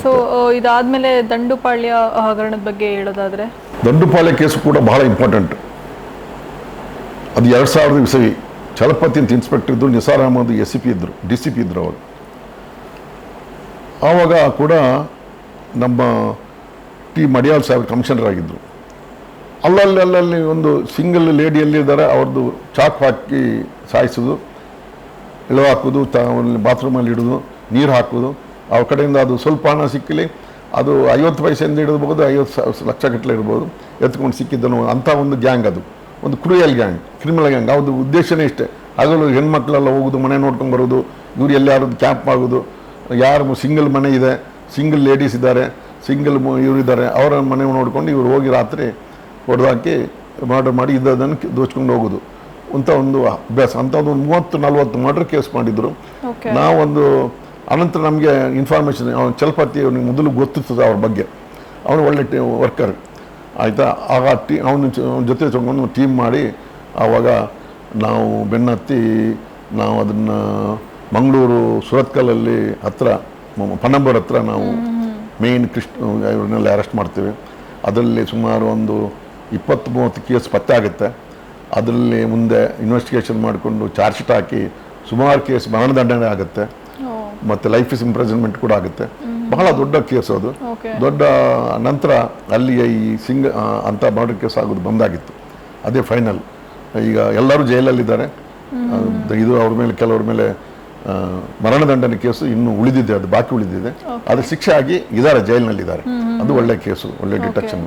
So ಇದಾದ್ಮೇಲೆ ದಂಡುಪಾಳ್ಯ ಹಗರಣದ ಬಗ್ಗೆ ಹೇಳೋದಾದ್ರೆ, ದಂಡುಪಾಳ್ಯ ಕೇಸು ಕೂಡ ಬಹಳ ಇಂಪಾರ್ಟೆಂಟ್. ಅದು 2000 ಇಸವಿ. ಚಲಪತಿ ಅಂತ ಇನ್ಸ್ಪೆಕ್ಟರ್ ಇದ್ದರು, ನಿಸಾರ್ ಅಹಮದ್ SCP ಇದ್ದರು, DCP ಇದ್ದರು ಅವರು. ಆವಾಗ ಕೂಡ ನಮ್ಮ ಮಡಿಯಾಳ್ ಸಾಹೇಬ್ ಕಮಿಷನರ್ ಆಗಿದ್ದರು. ಅಲ್ಲಲ್ಲಿ ಒಂದು ಸಿಂಗಲ್ ಲೇಡಿ ಎಲ್ಲಿದ್ದಾರೆ ಅವ್ರದ್ದು ಚಾಕು ಹಾಕಿ ಸಾಯಿಸೋದು, ಇಳುವ ಹಾಕೋದು, ಬಾತ್ರೂಮಲ್ಲಿ ಇಡೋದು, ನೀರು ಹಾಕೋದು. ಅವ್ರ ಕಡೆಯಿಂದ ಅದು ಸ್ವಲ್ಪ ಹಣ ಸಿಕ್ಕಲಿ, ಅದು 50 ಪೈಸೆಯಿಂದ ಇಡಬಹುದು, 50 ಲಕ್ಷ ಗಟ್ಟಲೆ ಇರ್ಬೋದು, ಎತ್ಕೊಂಡು ಸಿಕ್ಕಿದ್ದನು. ಅಂಥ ಒಂದು ಗ್ಯಾಂಗ್, ಅದು ಒಂದು ಕ್ರೂಯಲ್ ಗ್ಯಾಂಗ್, ಕ್ರಿಮಿನಲ್ ಗ್ಯಾಂಗ್. ಅವ್ರದ್ದು ಉದ್ದೇಶನೇ ಇಷ್ಟೇ. ಹಗಲು ಹೆಣ್ಮಕ್ಳೆಲ್ಲ ಹೋಗೋದು, ಮನೆ ನೋಡ್ಕೊಂಡು ಬರೋದು, ಇವ್ರು ಎಲ್ಲಾರದ್ದು ಕ್ಯಾಂಪ್ ಆಗೋದು. ಯಾರು ಸಿಂಗಲ್ ಮನೆ ಇದೆ, ಸಿಂಗಲ್ ಲೇಡೀಸ್ ಇದ್ದಾರೆ, ಸಿಂಗಲ್ ಇವರಿದ್ದಾರೆ, ಅವರ ಮನೆ ನೋಡ್ಕೊಂಡು ಇವ್ರು ಹೋಗಿ ರಾತ್ರಿ ಹೊಡೆದಾಕಿ ಮರ್ಡರ್ ಮಾಡಿ ಇದನ್ನು ದೋಚ್ಕೊಂಡು ಹೋಗೋದು ಅಂತ ಒಂದು ಅಭ್ಯಾಸ. ಅಂಥದ್ದು 30-40 ಮರ್ಡರ್ ಕೇಸ್ ಮಾಡಿದ್ರು. ನಾವೊಂದು ಅನಂತರ ನಮಗೆ ಇನ್ಫಾರ್ಮೇಷನ್, ಅವನು ಚಲಪತಿ ಅವನಿಗೆ ಮೊದಲು ಗೊತ್ತಿರ್ತದೆ ಅವ್ರ ಬಗ್ಗೆ. ಅವನು ಒಳ್ಳೆ ವರ್ಕರ್ ಆಯಿತಾ. ಆಗ ಅವನ ಜೊತೆ ತಗೊಂಡು ಟೀಮ್ ಮಾಡಿ ಆವಾಗ ನಾವು ಬೆನ್ನತ್ತಿ ನಾವು ಅದನ್ನು ಮಂಗಳೂರು ಸುರತ್ಕಲ್ಲಲ್ಲಿ ಹತ್ರ ಪನಂಬೂರ್ ಹತ್ರ ನಾವು ಮೇನ್ ಇವ್ರನ್ನೆಲ್ಲ ಅರೆಸ್ಟ್ ಮಾಡ್ತೀವಿ. ಅದರಲ್ಲಿ ಸುಮಾರು ಒಂದು 20-30 ಕೇಸ್ ಪತ್ತೆ ಆಗುತ್ತೆ. ಅದರಲ್ಲಿ ಮುಂದೆ ಇನ್ವೆಸ್ಟಿಗೇಷನ್ ಮಾಡಿಕೊಂಡು ಚಾರ್ಜ್ ಶೀಟ್ ಹಾಕಿ ಸುಮಾರು ಕೇಸ್ ಮರಣದಂಡನೆ ಆಗುತ್ತೆ, ಮತ್ತು ಲೈಫ್ ಇಸ್ ಇಂಪ್ರಿಸನ್ಮೆಂಟ್ ಕೂಡ ಆಗುತ್ತೆ. ಬಹಳ ದೊಡ್ಡ ಕೇಸ್ ಅದು. ದೊಡ್ಡ ನಂತರ ಅಲ್ಲಿಯ ಈ ಅಂಥ ಮರ್ಡರ್ ಕೇಸ್ ಆಗೋದು ಬಂದಾಗಿತ್ತು. ಅದೇ ಫೈನಲ್. ಈಗ ಎಲ್ಲರೂ ಜೈಲಲ್ಲಿದ್ದಾರೆ. ಇದು ಅವ್ರ ಮೇಲೆ, ಕೆಲವ್ರ ಮೇಲೆ ಮರಣದಂಡನೆ ಕೇಸು ಇನ್ನೂ ಉಳಿದಿದೆ, ಅದು ಬಾಕಿ ಉಳಿದಿದೆ. ಅದು ಶಿಕ್ಷೆ ಆಗಿ ಇದ್ದಾರೆ, ಜೈಲಿನಲ್ಲಿದ್ದಾರೆ. ಅದು ಒಳ್ಳೆ ಕೇಸು, ಒಳ್ಳೆ ಡಿಟೆಕ್ಷನ್.